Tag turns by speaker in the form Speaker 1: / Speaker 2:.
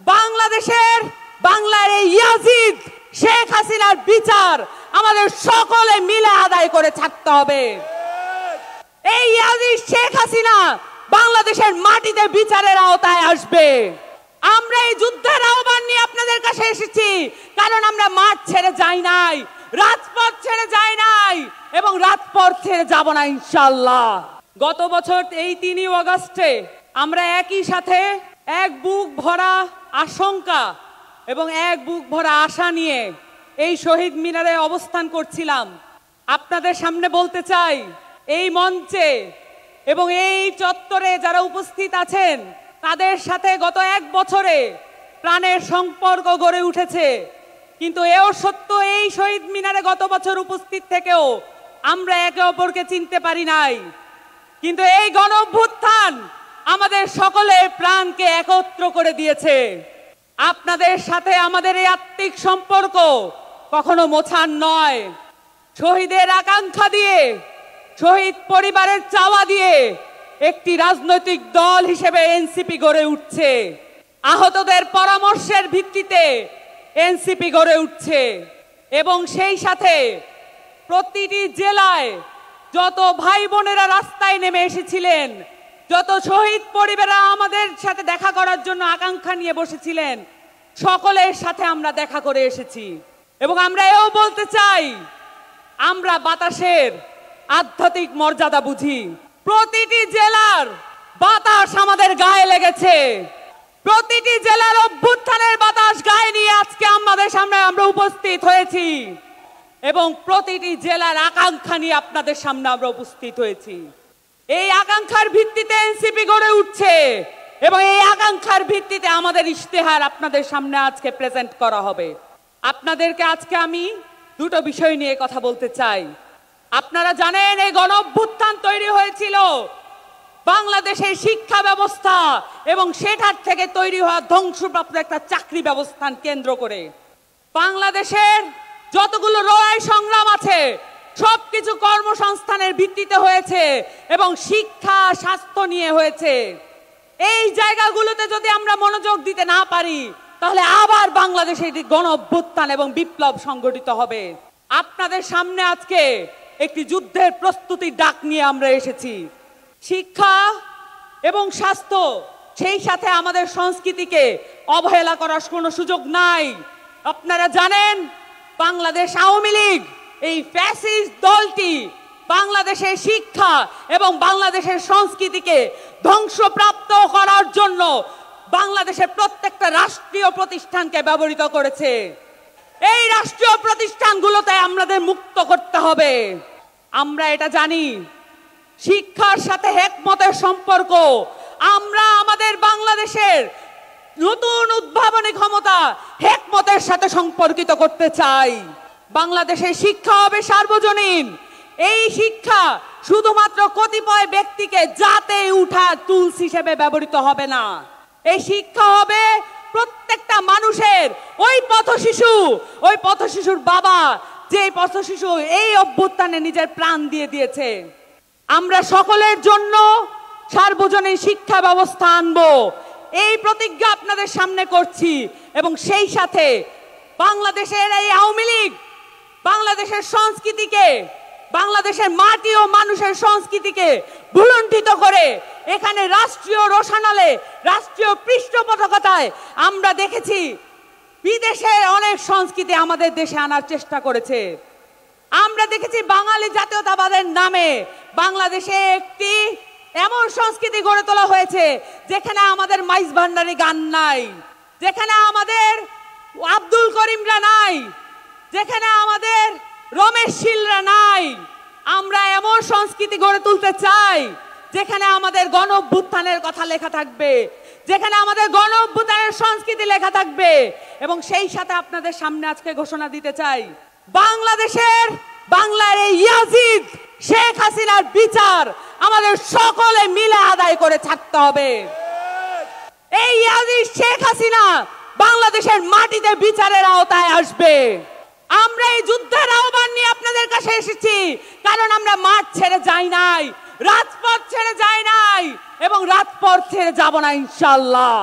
Speaker 1: বাংলাদেশের বাংলার এই ইয়াজিদ শেখ হাসিনার বিচার আমাদের সকলে মিলে আদায় করে ছাড়তে হবে। এই ইয়াজিদ শেখ হাসিনা বাংলাদেশের মাটিতে বিচারের আওতায় আসবে। আমরা এই যুদ্ধের আহ্বান নিয়ে আপনাদের কাছে এসেছি, কারণ আমরা মাঠ ছেড়ে যাই নাই, রাজপথ ছেড়ে যাই নাই এবং রাজপথ ছেড়ে যাব না ইনশাআল্লাহ। গত বছর এই 3 আগস্টে আমরা একই সাথে এক বুক ভরা আশঙ্কা এবং এক বুক ভরা আশা নিয়ে এই শহীদ মিনারে অবস্থান করছিলাম। আপনাদের সামনে বলতে চাই, এই মঞ্চে এবং এই চত্বরে যারা উপস্থিত আছেন তাদের সাথে গত 1 বছরে প্রাণের সম্পর্ক গড়ে উঠেছে। কিন্তু এও সত্য, এই শহীদ মিনারে গত বছর উপস্থিত থেকেও আমরা একে অপরকে চিনতে পারি নাই। কিন্তু এই গণ অভ্যুত্থান আমাদের সকলের প্রাণকে একত্র করে দিয়েছে। আপনাদের সাথে আমাদের এই আত্মিক সম্পর্ক কখনো মোছার নয়। শহীদের আকাঙ্ক্ষা দিয়ে, শহীদ পরিবারের চাওয়া দিয়ে একটি রাজনৈতিক দল হিসেবে এনসিপি গড়ে উঠছে। আহতদের পরামর্শের ভিত্তিতে এনসিপি গড়ে উঠছে এবং সেই সাথে প্রতিটি জেলায় যত ভাই বোনেরা রাস্তায় নেমে এসেছিলেন, যত শহীদ পরিবাররা আমাদের সাথে দেখা করার জন্য আকাঙ্ক্ষা নিয়ে বসেছিলেন, সকলের সাথে আমরা দেখা করে এসেছি। এবং আমরা এও বলতে চাই, আমরা বাতাসের আধ্যাত্মিক মর্যাদা বুঝি। প্রতিটি জেলার বাতাস আমাদের গায়ে লেগেছে, প্রতিটি জেলার অভ্যুত্থানের বাতাস গায়ে নিয়ে আজকে আমাদের সামনে আমরা উপস্থিত হয়েছি এবং প্রতিটি জেলার আকাঙ্ক্ষা নিয়ে আপনাদের সামনে আমরা উপস্থিত হয়েছি। এই আকাঙ্ক্ষার ভিত্তিতে এনসিপি গড়ে উঠছে এবং এই আকাঙ্ক্ষার ভিত্তিতে আমাদের ইশতেহার আপনাদের সামনে আজকে প্রেজেন্ট করা হবে। আপনাদেরকে আজকে আমি দুটো বিষয় নিয়ে কথা বলতে চাই। আপনারা জানেন, এই গণ অভ্যুত্থান তৈরি হয়েছিল বাংলাদেশের শিক্ষা ব্যবস্থা এবং সেটার থেকে তৈরি হওয়া ধ্বংসপ্রাপ্ত একটা চাকরি ব্যবস্থান কেন্দ্র করে। বাংলাদেশের যতগুলো লড়াই সংগ্রাম আছে সবকিছু কর্মসংস্থানের ভিত্তিতে হয়েছে এবং শিক্ষা স্বাস্থ্য নিয়ে হয়েছে। এই জায়গাগুলোতে যদি আমরা মনোযোগ দিতে না পারি তাহলে আবার বাংলাদেশে একটি গণ অভ্যুত্থান এবং বিপ্লব সংগঠিত হবে। আপনাদের সামনে আজকে একটি যুদ্ধের প্রস্তুতির ডাক নিয়ে আমরা এসেছি। শিক্ষা এবং স্বাস্থ্য, সেই সাথে আমাদের সংস্কৃতিকে অবহেলা করার কোনো সুযোগ নাই। আপনারা জানেন, বাংলাদেশ আওয়ামী লীগ এই ফ্যাসিস্ট দলটি বাংলাদেশের শিক্ষা এবং বাংলাদেশের সংস্কৃতিকে ধ্বংসপ্রাপ্ত করার জন্য বাংলাদেশের প্রত্যেকটা রাষ্ট্রীয় প্রতিষ্ঠানকে ব্যবহৃত করেছে। এই রাষ্ট্রীয় প্রতিষ্ঠানগুলোতে আমাদের মুক্ত করতে হবে। আমরা এটা জানি, শিক্ষার সাথে হেকমতের সম্পর্ক। আমরা আমাদের বাংলাদেশের নতুন উদ্ভাবনী ক্ষমতা হেকমতের সাথে সম্পর্কিত করতে চাই। বাংলাদেশের শিক্ষা হবে সার্বজনীন। এই শিক্ষা শুধুমাত্র কতিপয় ব্যক্তিকে জাতে উঠা টুলস হিসেবে ব্যবহৃত হবে না। এই শিক্ষা হবে প্রত্যেকটা মানুষের। ওই পথশিশুর বাবা, যে পথশিশু এই অভ্যুত্থানে নিজের প্রাণ দিয়ে দিয়েছে। আমরা সকলের জন্য সার্বজনীন শিক্ষা ব্যবস্থা আনবো, এই প্রতিজ্ঞা আপনাদের সামনে করছি। এবং সেই সাথে বাংলাদেশের এই আওয়ামী লীগ বাংলাদেশের সংস্কৃতিকে, বাংলাদেশের মাটি ও মানুষের সংস্কৃতিকে ভুলুণ্ঠিত করে এখানে রাষ্ট্রীয় রোশনালে, রাষ্ট্রীয় পৃষ্ঠপোষকতায় আমরা দেখেছি বিদেশের অনেক সংস্কৃতি আমাদের দেশে আনার চেষ্টা করেছে। আমরা দেখেছি বাঙালি জাতীয়তাবাদের নামে বাংলাদেশে একটি এমন সংস্কৃতি গড়ে তোলা হয়েছে যেখানে আমাদের মাইজ ভান্ডারি গান নাই, যেখানে আমাদের আব্দুল করিমরা নাই, যেখানে আমাদের রমেশ শীলরা নাই। আমরা এমন সংস্কৃতি গড়ে তুলতে চাই যেখানে আমাদের গণ অভ্যুত্থানের কথা লেখা থাকবে, যেখানে আমাদের গণ অভ্যুত্থানের সংস্কৃতি লেখা থাকবে। এবং সেই সাথে আপনাদের সামনে আজকে ঘোষণা দিতে চাই, বাংলার এই ইয়াজিদ শেখ হাসিনার বিচার আমাদের সকলে মিলে আদায় করে ছাড়তে হবে। এই ইয়াজিদ শেখ হাসিনা বাংলাদেশের মাটিতে বিচারের আওতায় আসবে। আমরা এই যুদ্ধের আহ্বান নিয়ে আপনাদের কাছে এসেছি, কারণ আমরা মাঠ ছেড়ে যাই নাই, রাজপথ ছেড়ে যাই নাই এবং রাজপথ ছেড়ে যাব না ইনশাআল্লাহ।